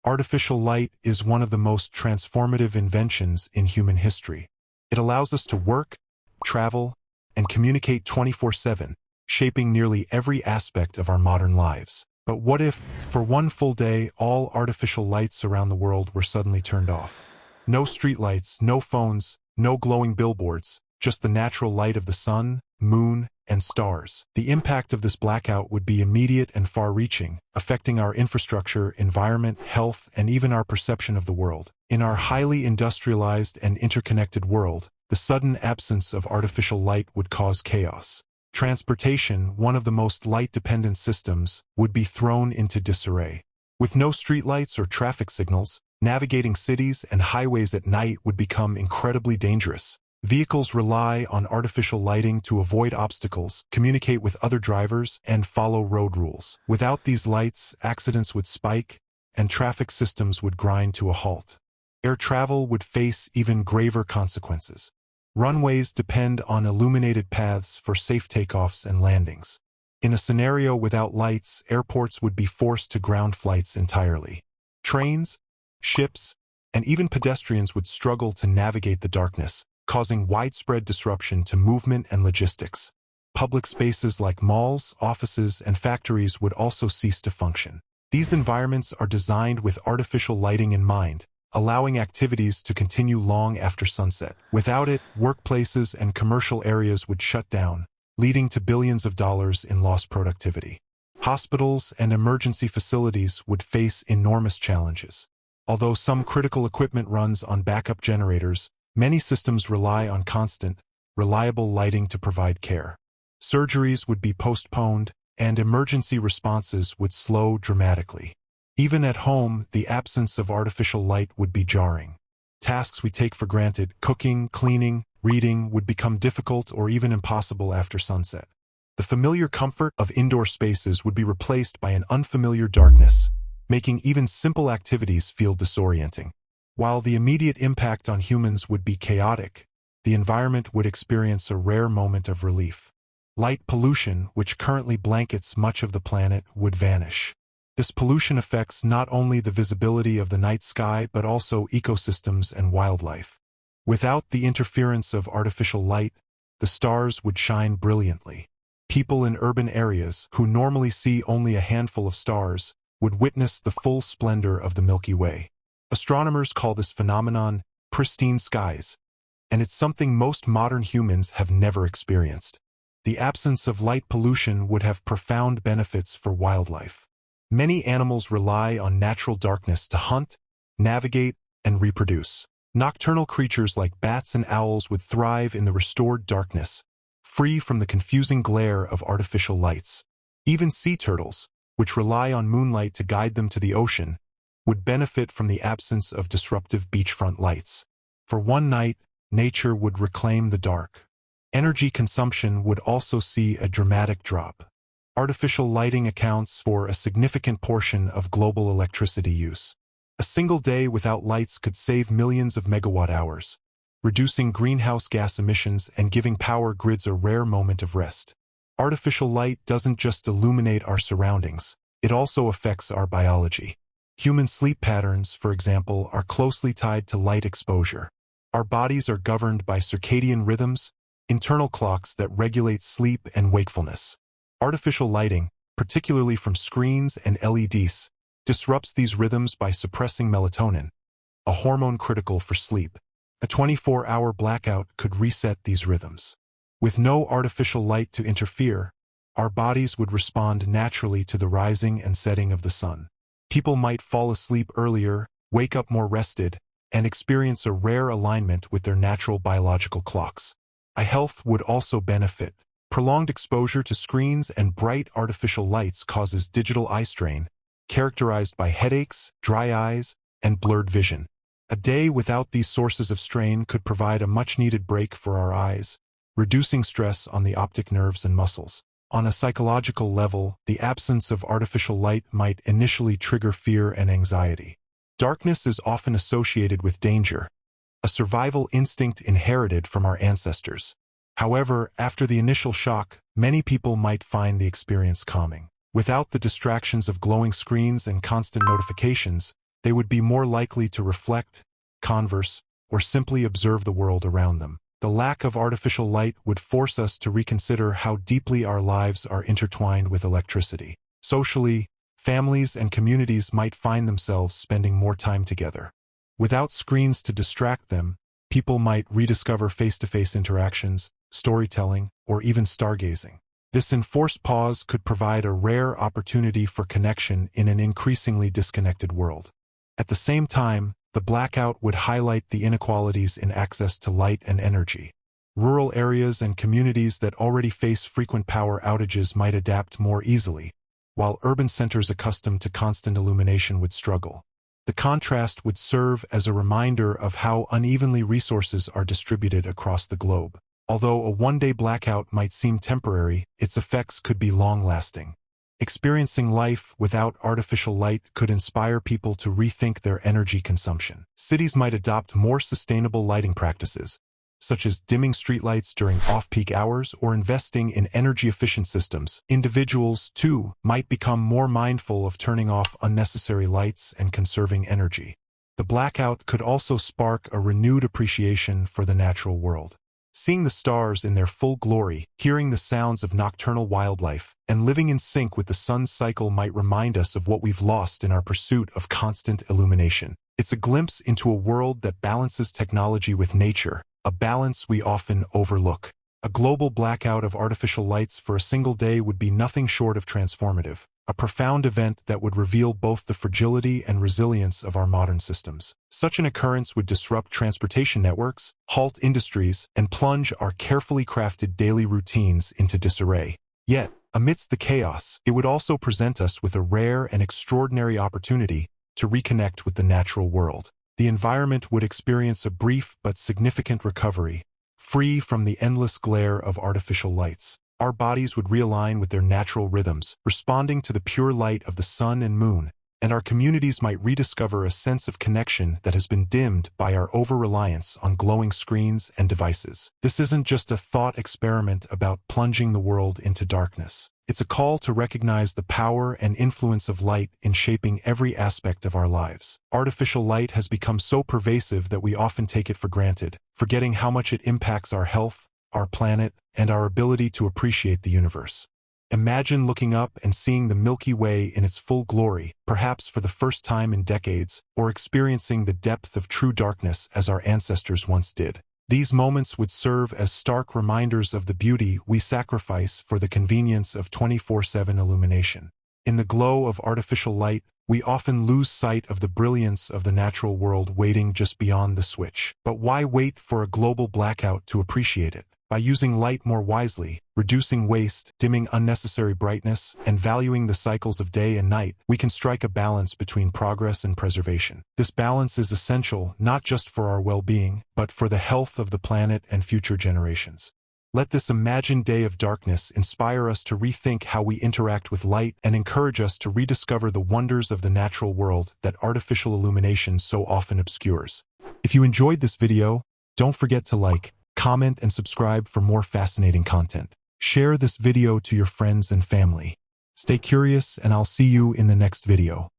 Artificial light is one of the most transformative inventions in human history. It allows us to work, travel, and communicate 24/7, shaping nearly every aspect of our modern lives. But what if, for one full day, all artificial lights around the world were suddenly turned off? No streetlights, no phones, no glowing billboards, just the natural light of the sun, moon, and stars. The impact of this blackout would be immediate and far-reaching, affecting our infrastructure, environment, health, and even our perception of the world. In our highly industrialized and interconnected world, the sudden absence of artificial light would cause chaos. Transportation, one of the most light-dependent systems, would be thrown into disarray. With no streetlights or traffic signals, navigating cities and highways at night would become incredibly dangerous. Vehicles rely on artificial lighting to avoid obstacles, communicate with other drivers, and follow road rules. Without these lights, accidents would spike, and traffic systems would grind to a halt. Air travel would face even graver consequences. Runways depend on illuminated paths for safe takeoffs and landings. In a scenario without lights, airports would be forced to ground flights entirely. Trains, ships, and even pedestrians would struggle to navigate the darkness, causing widespread disruption to movement and logistics. Public spaces like malls, offices, and factories would also cease to function. These environments are designed with artificial lighting in mind, allowing activities to continue long after sunset. Without it, workplaces and commercial areas would shut down, leading to billions of dollars in lost productivity. Hospitals and emergency facilities would face enormous challenges. Although some critical equipment runs on backup generators, many systems rely on constant, reliable lighting to provide care. Surgeries would be postponed, and emergency responses would slow dramatically. Even at home, the absence of artificial light would be jarring. Tasks we take for granted, cooking, cleaning, reading, would become difficult or even impossible after sunset. The familiar comfort of indoor spaces would be replaced by an unfamiliar darkness, making even simple activities feel disorienting. While the immediate impact on humans would be chaotic, the environment would experience a rare moment of relief. Light pollution, which currently blankets much of the planet, would vanish. This pollution affects not only the visibility of the night sky but also ecosystems and wildlife. Without the interference of artificial light, the stars would shine brilliantly. People in urban areas, who normally see only a handful of stars, would witness the full splendor of the Milky Way. Astronomers call this phenomenon pristine skies, and it's something most modern humans have never experienced. The absence of light pollution would have profound benefits for wildlife. Many animals rely on natural darkness to hunt, navigate, and reproduce. Nocturnal creatures like bats and owls would thrive in the restored darkness, free from the confusing glare of artificial lights. Even sea turtles, which rely on moonlight to guide them to the ocean, would benefit from the absence of disruptive beachfront lights. For one night, nature would reclaim the dark. Energy consumption would also see a dramatic drop. Artificial lighting accounts for a significant portion of global electricity use. A single day without lights could save millions of megawatt-hours, reducing greenhouse gas emissions and giving power grids a rare moment of rest. Artificial light doesn't just illuminate our surroundings, it also affects our biology. Human sleep patterns, for example, are closely tied to light exposure. Our bodies are governed by circadian rhythms, internal clocks that regulate sleep and wakefulness. Artificial lighting, particularly from screens and LEDs, disrupts these rhythms by suppressing melatonin, a hormone critical for sleep. A 24-hour blackout could reset these rhythms. With no artificial light to interfere, our bodies would respond naturally to the rising and setting of the sun. People might fall asleep earlier, wake up more rested, and experience a rare alignment with their natural biological clocks. Our health would also benefit. Prolonged exposure to screens and bright artificial lights causes digital eye strain, characterized by headaches, dry eyes, and blurred vision. A day without these sources of strain could provide a much-needed break for our eyes, reducing stress on the optic nerves and muscles. On a psychological level, the absence of artificial light might initially trigger fear and anxiety. Darkness is often associated with danger, a survival instinct inherited from our ancestors. However, after the initial shock, many people might find the experience calming. Without the distractions of glowing screens and constant notifications, they would be more likely to reflect, converse, or simply observe the world around them. The lack of artificial light would force us to reconsider how deeply our lives are intertwined with electricity. Socially, families and communities might find themselves spending more time together. Without screens to distract them, people might rediscover face-to-face interactions, storytelling, or even stargazing. This enforced pause could provide a rare opportunity for connection in an increasingly disconnected world. At the same time, the blackout would highlight the inequalities in access to light and energy. Rural areas and communities that already face frequent power outages might adapt more easily, while urban centers accustomed to constant illumination would struggle. The contrast would serve as a reminder of how unevenly resources are distributed across the globe. Although a one-day blackout might seem temporary, its effects could be long-lasting. Experiencing life without artificial light could inspire people to rethink their energy consumption. Cities might adopt more sustainable lighting practices, such as dimming streetlights during off-peak hours or investing in energy-efficient systems. Individuals, too, might become more mindful of turning off unnecessary lights and conserving energy. The blackout could also spark a renewed appreciation for the natural world. Seeing the stars in their full glory, hearing the sounds of nocturnal wildlife, and living in sync with the sun's cycle might remind us of what we've lost in our pursuit of constant illumination. It's a glimpse into a world that balances technology with nature, a balance we often overlook. A global blackout of artificial lights for a single day would be nothing short of transformative, a profound event that would reveal both the fragility and resilience of our modern systems. Such an occurrence would disrupt transportation networks, halt industries, and plunge our carefully crafted daily routines into disarray. Yet, amidst the chaos, it would also present us with a rare and extraordinary opportunity to reconnect with the natural world. The environment would experience a brief but significant recovery, free from the endless glare of artificial lights. Our bodies would realign with their natural rhythms, responding to the pure light of the sun and moon, and our communities might rediscover a sense of connection that has been dimmed by our over-reliance on glowing screens and devices. This isn't just a thought experiment about plunging the world into darkness. It's a call to recognize the power and influence of light in shaping every aspect of our lives. Artificial light has become so pervasive that we often take it for granted, forgetting how much it impacts our health, our planet, and our ability to appreciate the universe. Imagine looking up and seeing the Milky Way in its full glory, perhaps for the first time in decades, or experiencing the depth of true darkness as our ancestors once did. These moments would serve as stark reminders of the beauty we sacrifice for the convenience of 24/7 illumination. In the glow of artificial light, we often lose sight of the brilliance of the natural world waiting just beyond the switch. But why wait for a global blackout to appreciate it? By using light more wisely, reducing waste, dimming unnecessary brightness, and valuing the cycles of day and night, we can strike a balance between progress and preservation. This balance is essential not just for our well-being, but for the health of the planet and future generations. Let this imagined day of darkness inspire us to rethink how we interact with light and encourage us to rediscover the wonders of the natural world that artificial illumination so often obscures. If you enjoyed this video, don't forget to like, comment, and subscribe for more fascinating content. Share this video to your friends and family. Stay curious, and I'll see you in the next video.